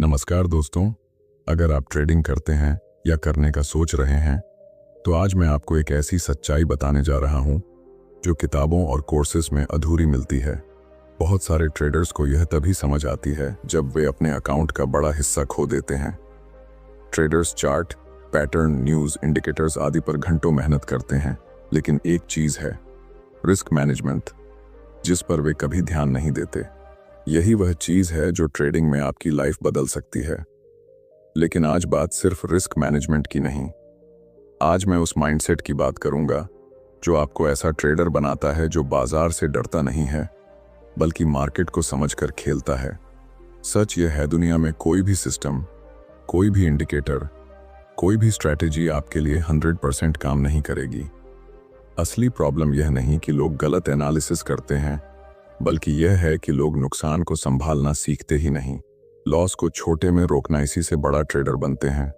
नमस्कार दोस्तों, अगर आप ट्रेडिंग करते हैं या करने का सोच रहे हैं तो आज मैं आपको एक ऐसी सच्चाई बताने जा रहा हूं जो किताबों और कोर्सेज में अधूरी मिलती है। बहुत सारे ट्रेडर्स को यह तभी समझ आती है जब वे अपने अकाउंट का बड़ा हिस्सा खो देते हैं। Traders chart, pattern, news, indicators आदि पर घंटों मेहनत करते हैं, लेकिन एक चीज़ है, रिस्क मैनेजमेंट, जिस पर वे कभी ध्यान नहीं देते। यही वह चीज़ है जो ट्रेडिंग में आपकी लाइफ बदल सकती है। लेकिन आज बात सिर्फ रिस्क मैनेजमेंट की नहीं, आज मैं उस माइंडसेट की बात करूंगा जो आपको ऐसा ट्रेडर बनाता है जो बाजार से डरता नहीं है बल्कि मार्केट को समझकर खेलता है। सच यह है, दुनिया में कोई भी सिस्टम, कोई भी इंडिकेटर, कोई भी स्ट्रैटेजी आपके लिए 100% काम नहीं करेगी। असली प्रॉब्लम यह नहीं कि लोग गलत एनालिसिस करते हैं, बल्कि यह है कि लोग नुकसान को संभालना सीखते ही नहीं। लॉस को छोटे में रोकना, इसी से बड़ा ट्रेडर बनते हैं।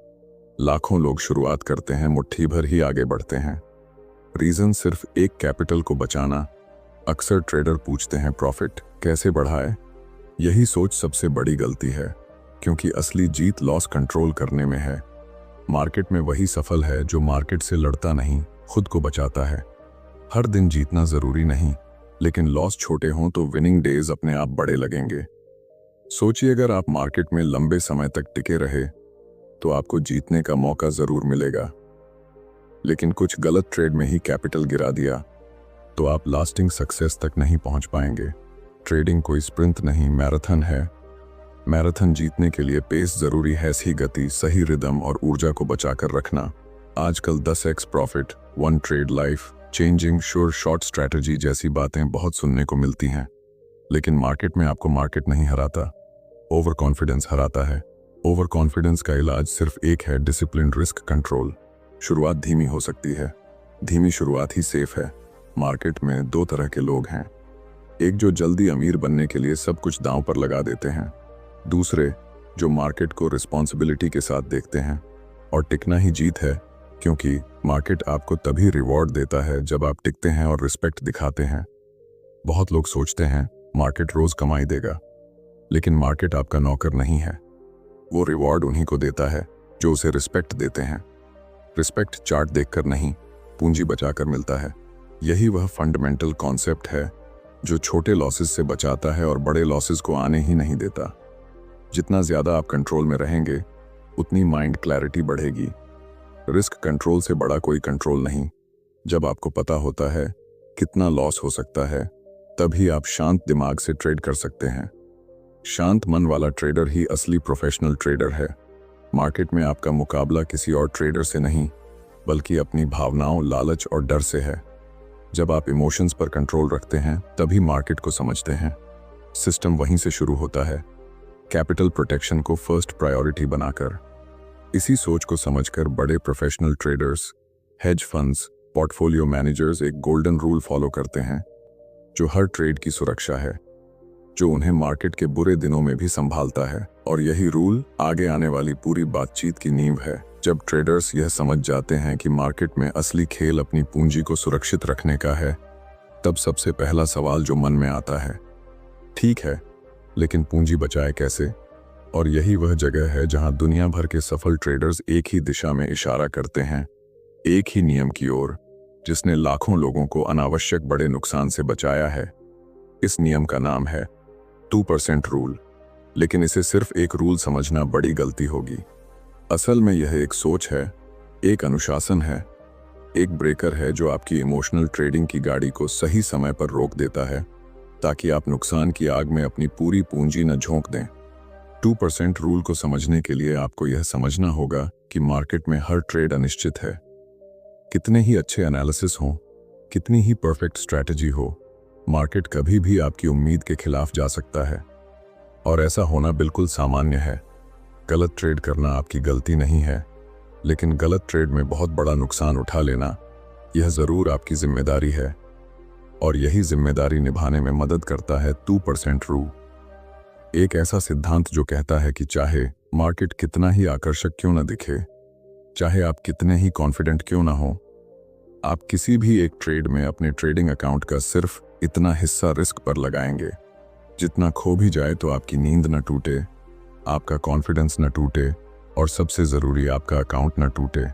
लाखों लोग शुरुआत करते हैं, मुट्ठी भर ही आगे बढ़ते हैं। रीजन सिर्फ एक, कैपिटल को बचाना। अक्सर ट्रेडर पूछते हैं प्रॉफिट कैसे बढ़ाए। यही सोच सबसे बड़ी गलती है, क्योंकि असली जीत लॉस कंट्रोल करने में है। मार्केट में वही सफल है जो मार्केट से लड़ता नहीं, खुद को बचाता है। हर दिन जीतना जरूरी नहीं, लेकिन लॉस छोटे हों तो विनिंग डेज अपने आप बड़े लगेंगे। सोचिए, अगर आप मार्केट में लंबे समय तक टिके रहे तो आपको जीतने का मौका जरूर मिलेगा, लेकिन कुछ गलत ट्रेड में ही कैपिटल गिरा दिया तो आप लास्टिंग सक्सेस तक नहीं पहुंच पाएंगे। ट्रेडिंग कोई स्प्रिंट नहीं, मैराथन है। मैराथन जीतने के लिए पेस जरूरी है, सही गति, सही रिदम और ऊर्जा को बचाकर रखना। आजकल 10x profit, 1 trade life changing, sure short strategy जैसी बातें बहुत सुनने को मिलती हैं, लेकिन मार्केट में आपको मार्केट नहीं हराता, ओवर कॉन्फिडेंस हराता है। ओवर कॉन्फिडेंस का इलाज सिर्फ एक है, डिसिप्लिन, रिस्क कंट्रोल। शुरुआत धीमी हो सकती है, धीमी शुरुआत ही सेफ है। मार्केट में 2 तरह के लोग हैं, एक जो जल्दी अमीर बनने के लिए सब कुछ दांव पर लगा देते हैं, दूसरे जो मार्केट को रिस्पॉन्सिबिलिटी के साथ देखते हैं। और टिकना ही जीत है, क्योंकि मार्केट आपको तभी रिवॉर्ड देता है जब आप टिकते हैं और रिस्पेक्ट दिखाते हैं। बहुत लोग सोचते हैं मार्केट रोज कमाई देगा, लेकिन मार्केट आपका नौकर नहीं है। वो रिवॉर्ड उन्हीं को देता है जो उसे रिस्पेक्ट देते हैं। रिस्पेक्ट चार्ट देखकर नहीं, पूंजी बचाकर मिलता है। यही वह फंडामेंटल कॉन्सेप्ट है जो छोटे लॉसेस से बचाता है और बड़े लॉसेस को आने ही नहीं देता। जितना ज्यादा आप कंट्रोल में रहेंगे, उतनी माइंड क्लैरिटी बढ़ेगी। रिस्क कंट्रोल से बड़ा कोई कंट्रोल नहीं। जब आपको पता होता है कितना लॉस हो सकता है, तभी आप शांत दिमाग से ट्रेड कर सकते हैं। शांत मन वाला ट्रेडर ही असली प्रोफेशनल ट्रेडर है। मार्केट में आपका मुकाबला किसी और ट्रेडर से नहीं, बल्कि अपनी भावनाओं, लालच और डर से है। जब आप इमोशंस पर कंट्रोल रखते हैं, तभी मार्केट को समझते हैं। सिस्टम वहीं से शुरू होता है, कैपिटल प्रोटेक्शन को फर्स्ट प्रायोरिटी बनाकर। इसी सोच को समझकर बड़े professional traders, hedge funds, portfolio managers एक गोल्डन रूल फॉलो करते हैं, जो हर ट्रेड की सुरक्षा है, जो उन्हें मार्केट के बुरे दिनों में भी संभालता है। और यही रूल आगे आने वाली पूरी बातचीत की नींव है। जब ट्रेडर्स यह समझ जाते हैं कि मार्केट में असली खेल अपनी पूंजी को सुरक्षित रखने का है, तब सबसे पहला सवाल जो मन में आता है, ठीक है, लेकिन पूंजी बचाए कैसे? और यही वह जगह है जहां दुनिया भर के सफल ट्रेडर्स एक ही दिशा में इशारा करते हैं, एक ही नियम की ओर, जिसने लाखों लोगों को अनावश्यक बड़े नुकसान से बचाया है। इस नियम का नाम है 2% रूल। लेकिन इसे सिर्फ एक रूल समझना बड़ी गलती होगी। असल में यह एक सोच है, एक अनुशासन है, एक ब्रेकर है जो आपकी इमोशनल ट्रेडिंग की गाड़ी को सही समय पर रोक देता है, ताकि आप नुकसान की आग में अपनी पूरी पूंजी न झोंक दें। 2% रूल को समझने के लिए आपको यह समझना होगा कि मार्केट में हर ट्रेड अनिश्चित है। कितने ही अच्छे एनालिसिस हों, कितनी ही परफेक्ट स्ट्रैटेजी हो, मार्केट कभी भी आपकी उम्मीद के खिलाफ जा सकता है। और ऐसा होना बिल्कुल सामान्य है। गलत ट्रेड करना आपकी गलती नहीं है, लेकिन गलत ट्रेड में बहुत बड़ा नुकसान उठा लेना, यह जरूर आपकी जिम्मेदारी है। और यही जिम्मेदारी निभाने में मदद करता है 2% रूल। एक ऐसा सिद्धांत जो कहता है कि चाहे मार्केट कितना ही आकर्षक क्यों न दिखे, चाहे आप कितने ही कॉन्फिडेंट क्यों ना हो, आप किसी भी एक ट्रेड में अपने ट्रेडिंग अकाउंट का सिर्फ इतना हिस्सा रिस्क पर लगाएंगे जितना खो भी जाए तो आपकी नींद न टूटे, आपका कॉन्फिडेंस न टूटे और सबसे ज़रूरी आपका अकाउंट न टूटे।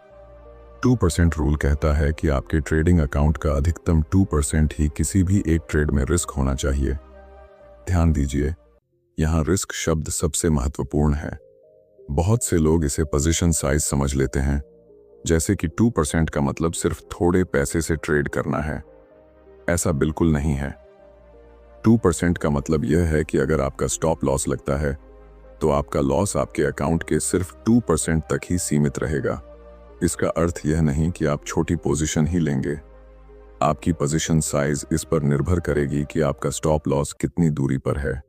2% रूल कहता है कि आपके ट्रेडिंग अकाउंट का अधिकतम 2% ही किसी भी एक ट्रेड में रिस्क होना चाहिए। ध्यान दीजिए, यहाँ रिस्क शब्द सबसे महत्वपूर्ण है। बहुत से लोग इसे पोजीशन साइज समझ लेते हैं, जैसे कि 2% का मतलब सिर्फ थोड़े पैसे से ट्रेड करना है। ऐसा बिल्कुल नहीं है। 2% का मतलब यह है कि अगर आपका स्टॉप लॉस लगता है तो आपका लॉस आपके अकाउंट के सिर्फ 2% तक ही सीमित रहेगा। इसका अर्थ यह नहीं कि आप छोटी पोजीशन ही लेंगे। आपकी पोजीशन साइज इस पर निर्भर करेगी कि आपका स्टॉप लॉस कितनी दूरी पर है।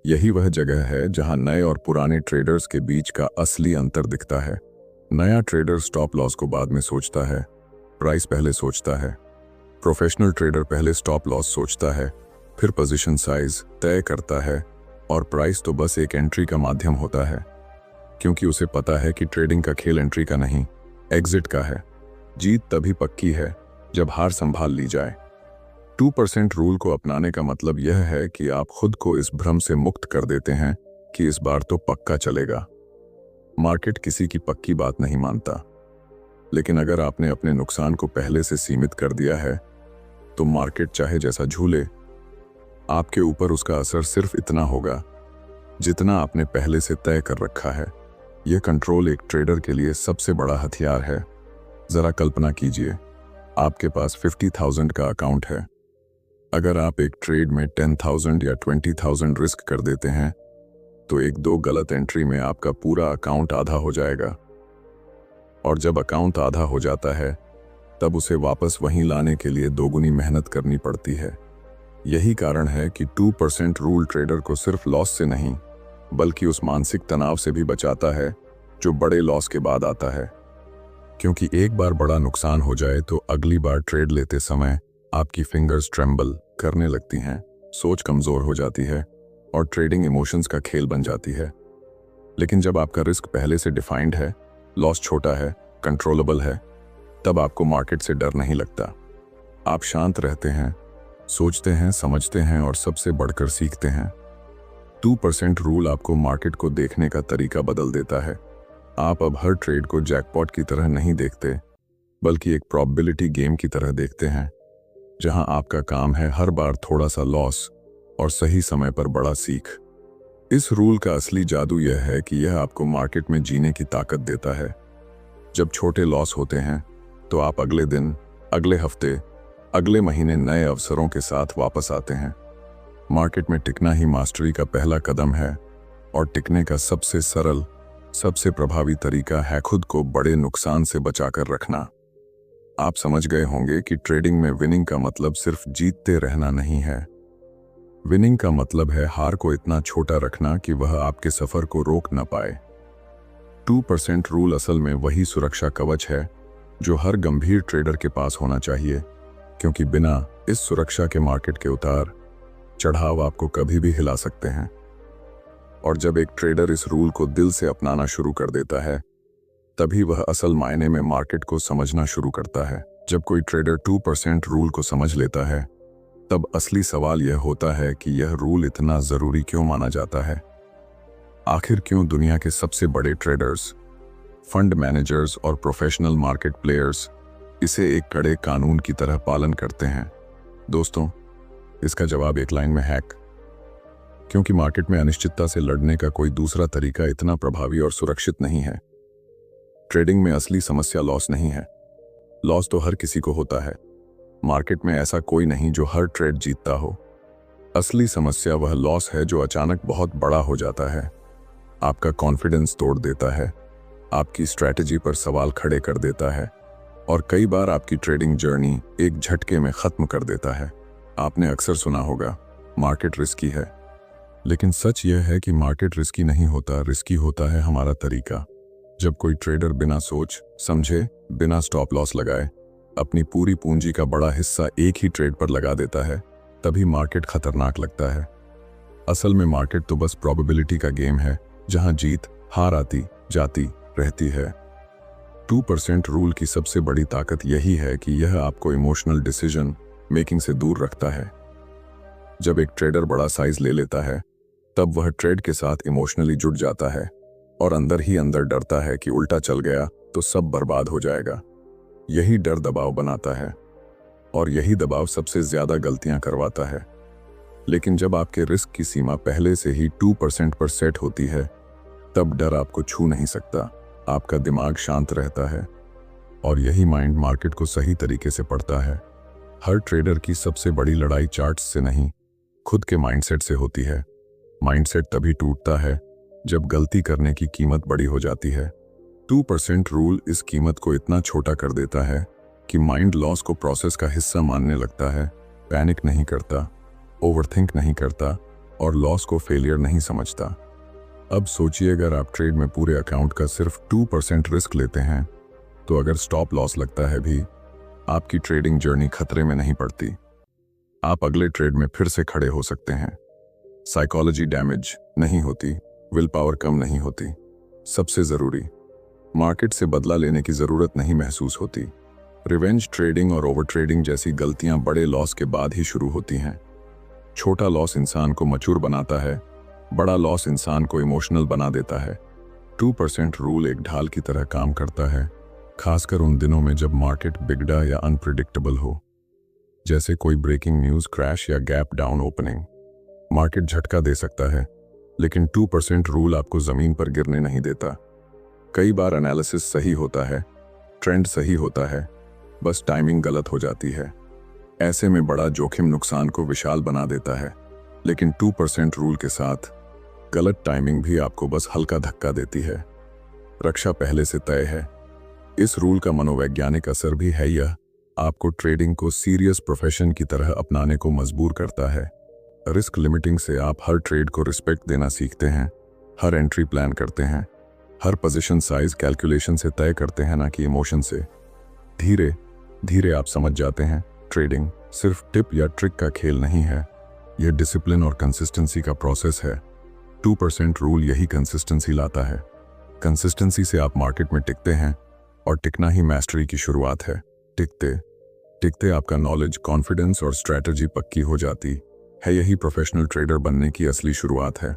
यही वह जगह है जहां नए और पुराने ट्रेडर्स के बीच का असली अंतर दिखता है। नया ट्रेडर स्टॉप लॉस को बाद में सोचता है, प्राइस पहले सोचता है। प्रोफेशनल ट्रेडर पहले स्टॉप लॉस सोचता है, फिर पोजीशन साइज तय करता है और प्राइस तो बस एक एंट्री का माध्यम होता है, क्योंकि उसे पता है कि ट्रेडिंग का खेल एंट्री का नहीं, एग्जिट का है। जीत तभी पक्की है जब हार संभाल ली जाए। 2% रूल को अपनाने का मतलब यह है कि आप खुद को इस भ्रम से मुक्त कर देते हैं कि इस बार तो पक्का चलेगा। मार्केट किसी की पक्की बात नहीं मानता, लेकिन अगर आपने अपने नुकसान को पहले से सीमित कर दिया है तो मार्केट चाहे जैसा झूले, आपके ऊपर उसका असर सिर्फ इतना होगा जितना आपने पहले से तय कर रखा है। यह कंट्रोल एक ट्रेडर के लिए सबसे बड़ा हथियार है। जरा कल्पना कीजिए, आपके पास 50,000 का अकाउंट है। अगर आप एक ट्रेड में 10,000 या 20,000 रिस्क कर देते हैं तो एक दो गलत एंट्री में आपका पूरा अकाउंट आधा हो जाएगा। और जब अकाउंट आधा हो जाता है तब उसे वापस वहीं लाने के लिए दोगुनी मेहनत करनी पड़ती है। यही कारण है कि 2% रूल ट्रेडर को सिर्फ लॉस से नहीं बल्कि उस मानसिक तनाव से भी बचाता है जो बड़े लॉस के बाद आता है। क्योंकि एक बार बड़ा नुकसान हो जाए तो अगली बार ट्रेड लेते समय आपकी फिंगर्स ट्रेम्बल करने लगती हैं, सोच कमजोर हो जाती है और ट्रेडिंग इमोशंस का खेल बन जाती है। लेकिन जब आपका रिस्क पहले से डिफाइंड है, लॉस छोटा है, कंट्रोलेबल है, तब आपको मार्केट से डर नहीं लगता। आप शांत रहते हैं, सोचते हैं, समझते हैं और सबसे बढ़कर सीखते हैं। 2% रूल आपको मार्केट को देखने का तरीका बदल देता है। आप अब हर ट्रेड को जैकपॉट की तरह नहीं देखते, बल्कि एक प्रोबेबिलिटी गेम की तरह देखते हैं, जहां आपका काम है हर बार थोड़ा सा लॉस और सही समय पर बड़ा सीख। इस रूल का असली जादू यह है कि यह आपको मार्केट में जीने की ताकत देता है। जब छोटे लॉस होते हैं तो आप अगले दिन, अगले हफ्ते, अगले महीने नए अवसरों के साथ वापस आते हैं। मार्केट में टिकना ही मास्टरी का पहला कदम है और टिकने का सबसे सरल, सबसे प्रभावी तरीका है खुद को बड़े नुकसान से बचाकर रखना। आप समझ गए होंगे कि ट्रेडिंग में विनिंग का मतलब सिर्फ जीतते रहना नहीं है। विनिंग का मतलब है हार को इतना छोटा रखना कि वह आपके सफर को रोक न पाए। 2% रूल असल में वही सुरक्षा कवच है जो हर गंभीर ट्रेडर के पास होना चाहिए, क्योंकि बिना इस सुरक्षा के मार्केट के उतार चढ़ाव आपको कभी भी हिला सकते हैं। और जब एक ट्रेडर इस रूल को दिल से अपनाना शुरू कर देता है, तभी वह असल मायने में मार्केट को समझना शुरू करता है। जब कोई ट्रेडर 2% रूल को समझ लेता है, तब असली सवाल यह होता है कि यह रूल इतना जरूरी क्यों माना जाता है। आखिर क्यों दुनिया के सबसे बड़े ट्रेडर्स, फंड मैनेजर्स और प्रोफेशनल मार्केट प्लेयर्स इसे एक कड़े कानून की तरह पालन करते हैं? दोस्तों, इसका जवाब एक लाइन में है, क्योंकि मार्केट में अनिश्चितता से लड़ने का कोई दूसरा तरीका इतना प्रभावी और सुरक्षित नहीं है। ट्रेडिंग में असली समस्या लॉस नहीं है। लॉस तो हर किसी को होता है। मार्केट में ऐसा कोई नहीं जो हर ट्रेड जीतता हो। असली समस्या वह लॉस है जो अचानक बहुत बड़ा हो जाता है, आपका कॉन्फिडेंस तोड़ देता है, आपकी स्ट्रैटेजी पर सवाल खड़े कर देता है और कई बार आपकी ट्रेडिंग जर्नी एक झटके में खत्म कर देता है। आपने अक्सर सुना होगा, मार्केट रिस्की है, लेकिन सच यह है कि मार्केट रिस्की नहीं होता, रिस्की होता है हमारा तरीका। जब कोई ट्रेडर बिना सोच समझे, बिना स्टॉप लॉस लगाए अपनी पूरी पूंजी का बड़ा हिस्सा एक ही ट्रेड पर लगा देता है, तभी मार्केट खतरनाक लगता है। असल में मार्केट तो बस प्रोबेबिलिटी का गेम है, जहां जीत हार आती जाती रहती है। 2% रूल की सबसे बड़ी ताकत यही है कि यह आपको इमोशनल डिसीजन मेकिंग से दूर रखता है। जब एक ट्रेडर बड़ा साइज ले लेता है तब वह ट्रेड के साथ इमोशनली जुड़ जाता है और अंदर ही अंदर डरता है कि उल्टा चल गया तो सब बर्बाद हो जाएगा। यही डर दबाव बनाता है और यही दबाव सबसे ज्यादा गलतियां करवाता है। लेकिन जब आपके रिस्क की सीमा पहले से ही 2% पर सेट होती है, तब डर आपको छू नहीं सकता। आपका दिमाग शांत रहता है और यही माइंड मार्केट को सही तरीके से पढ़ता है। हर ट्रेडर की सबसे बड़ी लड़ाई चार्ट्स से नहीं, खुद के माइंडसेट से होती है। माइंडसेट तभी टूटता है जब गलती करने की कीमत बड़ी हो जाती है। 2% रूल इस कीमत को इतना छोटा कर देता है कि माइंड लॉस को प्रोसेस का हिस्सा मानने लगता है, पैनिक नहीं करता, ओवरथिंक नहीं करता और लॉस को फेलियर नहीं समझता। अब सोचिए, अगर आप ट्रेड में पूरे अकाउंट का सिर्फ 2% रिस्क लेते हैं, तो अगर स्टॉप लॉस लगता है भी, आपकी ट्रेडिंग जर्नी खतरे में नहीं पड़ती। आप अगले ट्रेड में फिर से खड़े हो सकते हैं। साइकोलॉजी डैमेज नहीं होती, विल पावर कम नहीं होती। सबसे जरूरी, मार्केट से बदला लेने की जरूरत नहीं महसूस होती। रिवेंज ट्रेडिंग और ओवर ट्रेडिंग जैसी गलतियां बड़े लॉस के बाद ही शुरू होती हैं। छोटा लॉस इंसान को मैच्योर बनाता है, बड़ा लॉस इंसान को इमोशनल बना देता है। 2% रूल एक ढाल की तरह काम करता है, खासकर उन दिनों में जब मार्केट बिगड़ा या अनप्रिडिक्टेबल हो, जैसे कोई ब्रेकिंग न्यूज, क्रैश या गैप डाउन ओपनिंग। मार्केट झटका दे सकता है, लेकिन 2% रूल आपको जमीन पर गिरने नहीं देता। कई बार एनालिसिस सही होता है, ट्रेंड सही होता है, बस टाइमिंग गलत हो जाती है। ऐसे में बड़ा जोखिम नुकसान को विशाल बना देता है। लेकिन 2% रूल के साथ गलत टाइमिंग भी आपको बस हल्का धक्का देती है। रक्षा पहले से तय है। इस रूल का मनोवैज्ञानिक असर भी है, यह आपको ट्रेडिंग को सीरियस प्रोफेशन की तरह अपनाने को मजबूर करता है। रिस्क लिमिटिंग से आप हर ट्रेड को रिस्पेक्ट देना सीखते हैं, हर एंट्री प्लान करते हैं, हर पोजीशन साइज कैलकुलेशन से तय करते हैं, ना कि इमोशन से। धीरे धीरे आप समझ जाते हैं, ट्रेडिंग सिर्फ टिप या ट्रिक का खेल नहीं है, यह डिसिप्लिन और कंसिस्टेंसी का प्रोसेस है। 2% रूल यही कंसिस्टेंसी लाता है। कंसिस्टेंसी से आप मार्केट में टिकते हैं और टिकना ही मैस्टरी की शुरुआत है। टिकते टिकते आपका नॉलेज, कॉन्फिडेंस और स्ट्रैटेजी पक्की हो जाती है। यही प्रोफेशनल ट्रेडर बनने की असली शुरुआत है।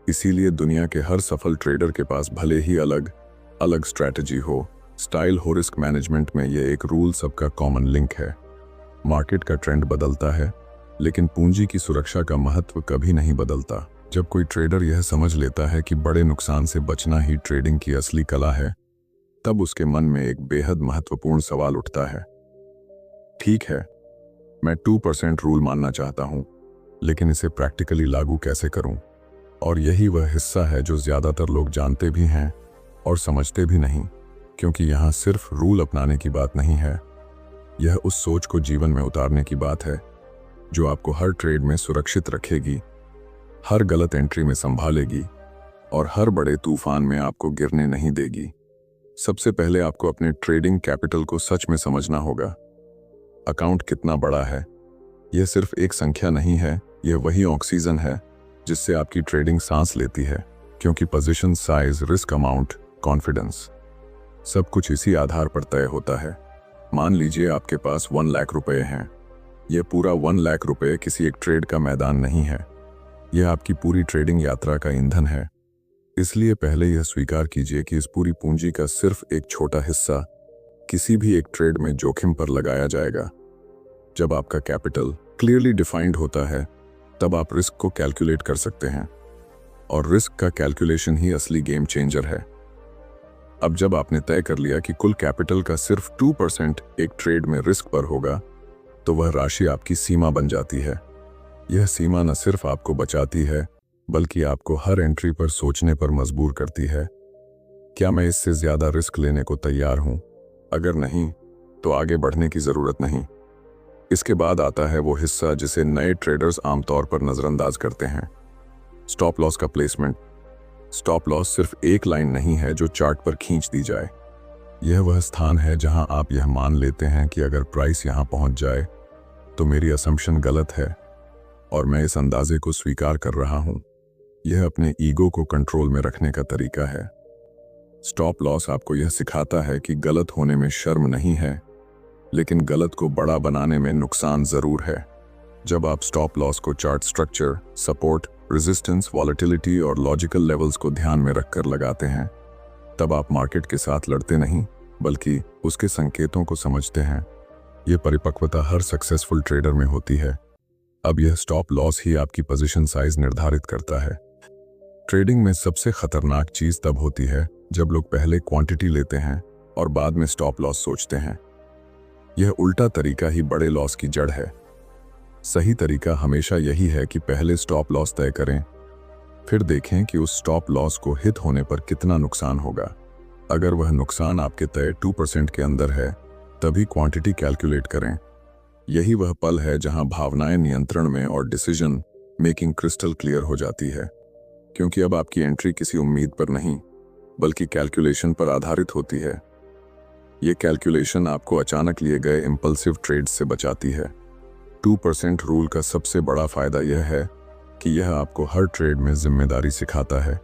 इसीलिए दुनिया के हर सफल ट्रेडर के पास भले ही अलग अलग स्ट्रैटेजी हो, स्टाइल हो, रिस्क मैनेजमेंट में यह एक रूल सबका कॉमन लिंक है। मार्केट का ट्रेंड बदलता है, लेकिन पूंजी की सुरक्षा का महत्व कभी नहीं बदलता। जब कोई ट्रेडर यह समझ लेता है कि बड़े नुकसान से बचना ही ट्रेडिंग की असली कला है, तब उसके मन में एक बेहद महत्वपूर्ण सवाल उठता है। ठीक है, मैं 2% रूल मानना चाहता हूं, लेकिन इसे प्रैक्टिकली लागू कैसे करूं? और यही वह हिस्सा है जो ज्यादातर लोग जानते भी हैं और समझते भी नहीं, क्योंकि यहां सिर्फ रूल अपनाने की बात नहीं है, यह उस सोच को जीवन में उतारने की बात है जो आपको हर ट्रेड में सुरक्षित रखेगी, हर गलत एंट्री में संभालेगी और हर बड़े तूफान में आपको गिरने नहीं देगी। सबसे पहले आपको अपने ट्रेडिंग कैपिटल को सच में समझना होगा। अकाउंट कितना बड़ा है, यह सिर्फ एक संख्या नहीं है, यह वही ऑक्सीजन है जिससे आपकी ट्रेडिंग सांस लेती है। क्योंकि position size, risk amount, confidence, सब कुछ इसी आधार पर तय होता है। मान लीजिए आपके पास 1 लाख रुपए हैं। यह पूरा 1 लाख रुपए किसी एक ट्रेड का मैदान नहीं है, यह आपकी पूरी ट्रेडिंग यात्रा का ईंधन है। इसलिए पहले यह स्वीकार कीजिए कि इस पूरी पूंजी का सिर्फ एक छोटा हिस्सा किसी भी एक ट्रेड में जोखिम पर लगाया जाएगा। जब आपका कैपिटल क्लियरली डिफाइंड होता है, तब आप रिस्क को कैलकुलेट कर सकते हैं, और रिस्क का कैलकुलेशन ही असली गेम चेंजर है। अब जब आपने तय कर लिया कि कुल कैपिटल का सिर्फ 2% एक ट्रेड में रिस्क पर होगा, तो वह राशि आपकी सीमा बन जाती है। यह सीमा न सिर्फ आपको बचाती है, बल्कि आपको हर एंट्री पर सोचने पर मजबूर करती है, क्या मैं इससे ज्यादा रिस्क लेने को तैयार हूं? अगर नहीं, तो आगे बढ़ने की जरूरत नहीं। इसके बाद आता है वो हिस्सा जिसे नए ट्रेडर्स आमतौर पर नजरअंदाज करते हैं, स्टॉप लॉस का प्लेसमेंट। स्टॉप लॉस सिर्फ एक लाइन नहीं है जो चार्ट पर खींच दी जाए। यह वह स्थान है जहां आप यह मान लेते हैं कि अगर प्राइस यहां पहुंच जाए तो मेरी असम्पशन गलत है और मैं इस अंदाजे को स्वीकार कर रहा हूं। यह अपने ईगो को कंट्रोल में रखने का तरीका है। स्टॉप लॉस आपको यह सिखाता है कि गलत होने में शर्म नहीं है, लेकिन गलत को बड़ा बनाने में नुकसान जरूर है। जब आप स्टॉप लॉस को chart structure, support, resistance, volatility और लॉजिकल लेवल्स को ध्यान में रखकर लगाते हैं, तब आप मार्केट के साथ लड़ते नहीं बल्कि उसके संकेतों को समझते हैं। यह परिपक्वता हर सक्सेसफुल ट्रेडर में होती है। अब यह स्टॉप लॉस ही आपकी पोजीशन साइज निर्धारित करता है। ट्रेडिंग में सबसे खतरनाक चीज तब होती है जब लोग पहले क्वांटिटी लेते हैं और बाद में स्टॉप लॉस सोचते हैं। यह उल्टा तरीका ही बड़े लॉस की जड़ है। सही तरीका हमेशा यही है कि पहले स्टॉप लॉस तय करें, फिर देखें कि उस स्टॉप लॉस को हिट होने पर कितना नुकसान होगा। अगर वह नुकसान आपके तय 2% के अंदर है, तभी क्वांटिटी कैलकुलेट करें। यही वह पल है जहां भावनाएं नियंत्रण में और डिसीजन मेकिंग क्रिस्टल क्लियर हो जाती है, क्योंकि अब आपकी एंट्री किसी उम्मीद पर नहीं बल्कि कैलकुलेशन पर आधारित होती है। यह कैलकुलेशन आपको अचानक लिए गए इंपल्सिव ट्रेड्स से बचाती है। 2% रूल का सबसे बड़ा फायदा यह है कि यह आपको हर ट्रेड में जिम्मेदारी सिखाता है।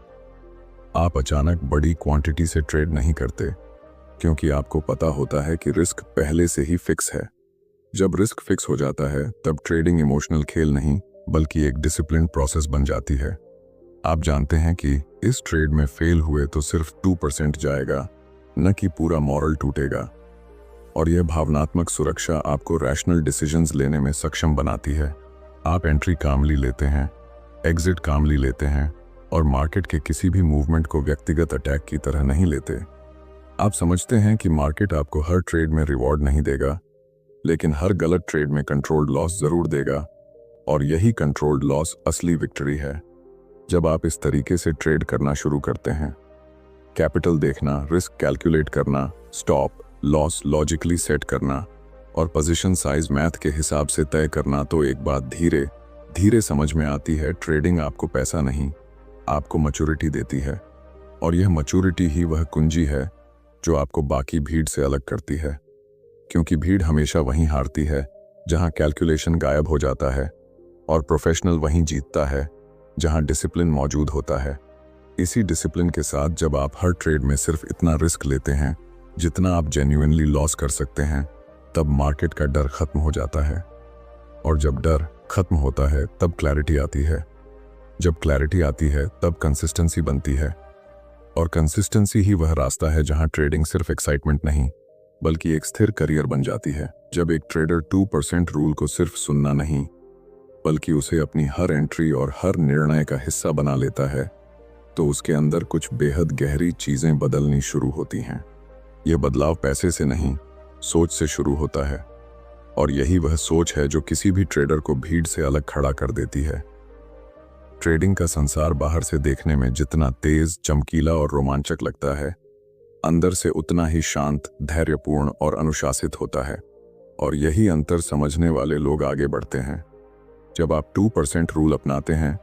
आप अचानक बड़ी क्वांटिटी से ट्रेड नहीं करते, क्योंकि आपको पता होता है कि रिस्क पहले से ही फिक्स है। जब रिस्क फिक्स हो जाता है, तब ट्रेडिंग इमोशनल खेल नहीं बल्कि एक डिसिप्लिन प्रोसेस बन जाती है। आप जानते हैं कि इस ट्रेड में फेल हुए तो सिर्फ 2% जाएगा, न कि पूरा मॉरल टूटेगा। और यह भावनात्मक सुरक्षा आपको रैशनल डिसीजंस लेने में सक्षम बनाती है। आप एंट्री कामली लेते हैं, एग्जिट कामली लेते हैं और मार्केट के किसी भी मूवमेंट को व्यक्तिगत अटैक की तरह नहीं लेते। आप समझते हैं कि मार्केट आपको हर ट्रेड में रिवॉर्ड नहीं देगा, लेकिन हर गलत ट्रेड में कंट्रोल्ड लॉस जरूर देगा, और यही कंट्रोल्ड लॉस असली विक्ट्री है। जब आप इस तरीके से ट्रेड करना शुरू करते हैं, कैपिटल देखना, रिस्क कैलकुलेट करना, स्टॉप लॉस लॉजिकली सेट करना और पोजीशन साइज मैथ के हिसाब से तय करना, तो एक बात धीरे धीरे समझ में आती है। ट्रेडिंग आपको पैसा नहीं, आपको मैच्योरिटी देती है, और यह मैच्योरिटी ही वह कुंजी है जो आपको बाकी भीड़ से अलग करती है। क्योंकि भीड़ हमेशा वहीं हारती है जहां कैलकुलेशन गायब हो जाता है, और प्रोफेशनल वहीं जीतता है जहां डिसिप्लिन मौजूद होता है। इसी डिसिप्लिन के साथ जब आप हर ट्रेड में सिर्फ इतना रिस्क लेते हैं जितना आप जेन्युइनली लॉस कर सकते हैं, तब मार्केट का डर खत्म हो जाता है। और जब डर खत्म होता है, तब क्लैरिटी आती है। जब क्लैरिटी आती है, तब कंसिस्टेंसी बनती है, और कंसिस्टेंसी ही वह रास्ता है जहां ट्रेडिंग सिर्फ एक्साइटमेंट नहीं बल्कि एक स्थिर करियर बन जाती है। जब एक ट्रेडर 2% रूल को सिर्फ सुनना नहीं बल्कि उसे अपनी हर एंट्री और हर निर्णय का हिस्सा बना लेता है, तो उसके अंदर कुछ बेहद गहरी चीजें बदलनी शुरू होती हैं। यह बदलाव पैसे से नहीं, सोच से शुरू होता है, और यही वह सोच है जो किसी भी ट्रेडर को भीड़ से अलग खड़ा कर देती है। ट्रेडिंग का संसार बाहर से देखने में जितना तेज, चमकीला और रोमांचक लगता है, अंदर से उतना ही शांत, धैर्यपूर्ण और अनुशासित होता है। और यही अंतर समझने वाले लोग आगे बढ़ते हैं। जब आप 2% रूल अपनाते हैं,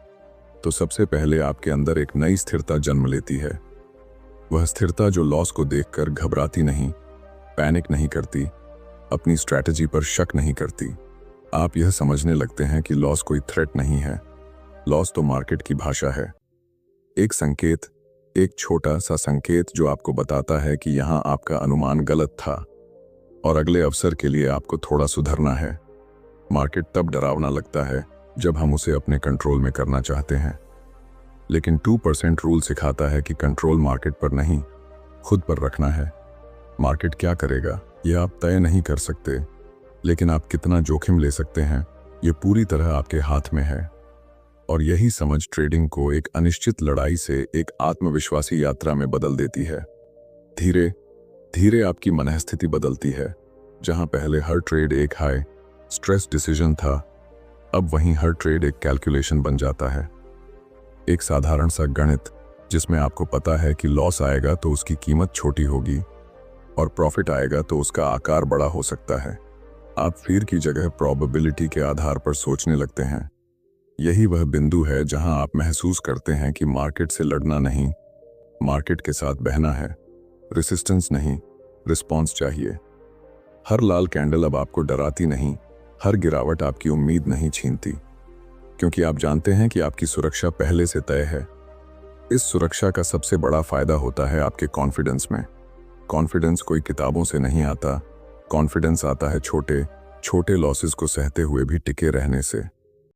तो सबसे पहले आपके अंदर एक नई स्थिरता जन्म लेती है। वह स्थिरता जो लॉस को देखकर घबराती नहीं, पैनिक नहीं करती, अपनी स्ट्रैटेजी पर शक नहीं करती। आप यह समझने लगते हैं कि लॉस कोई थ्रेट नहीं है, लॉस तो मार्केट की भाषा है। एक संकेत, एक छोटा सा संकेत जो आपको बताता है कि यहां आपका अनुमान गलत था और अगले अवसर के लिए आपको थोड़ा सुधरना है। मार्केट तब डरावना लगता है जब हम उसे अपने कंट्रोल में करना चाहते हैं, लेकिन 2% रूल सिखाता है कि कंट्रोल मार्केट पर नहीं, खुद पर रखना है। मार्केट क्या करेगा यह आप तय नहीं कर सकते, लेकिन आप कितना जोखिम ले सकते हैं यह पूरी तरह आपके हाथ में है। और यही समझ ट्रेडिंग को एक अनिश्चित लड़ाई से एक आत्मविश्वासी यात्रा में बदल देती है। धीरे धीरे आपकी मनःस्थिति बदलती है। जहां पहले हर ट्रेड एक हाई स्ट्रेस डिसीजन था, अब वहीं हर ट्रेड एक कैलकुलेशन बन जाता है। एक साधारण सा गणित जिसमें आपको पता है कि लॉस आएगा तो उसकी कीमत छोटी होगी और प्रॉफिट आएगा तो उसका आकार बड़ा हो सकता है। आप फिर की जगह प्रोबेबिलिटी के आधार पर सोचने लगते हैं। यही वह बिंदु है जहां आप महसूस करते हैं कि मार्केट से लड़ना नहीं, मार्केट के साथ बहना है। रेसिस्टेंस नहीं, रिस्पॉन्स चाहिए। हर लाल कैंडल अब आपको डराती नहीं, हर गिरावट आपकी उम्मीद नहीं छीनती, क्योंकि आप जानते हैं कि आपकी सुरक्षा पहले से तय है। इस सुरक्षा का सबसे बड़ा फायदा होता है आपके कॉन्फिडेंस में। कॉन्फिडेंस कोई किताबों से नहीं आता, कॉन्फिडेंस आता है छोटे छोटे लॉसेस को सहते हुए भी टिके रहने से।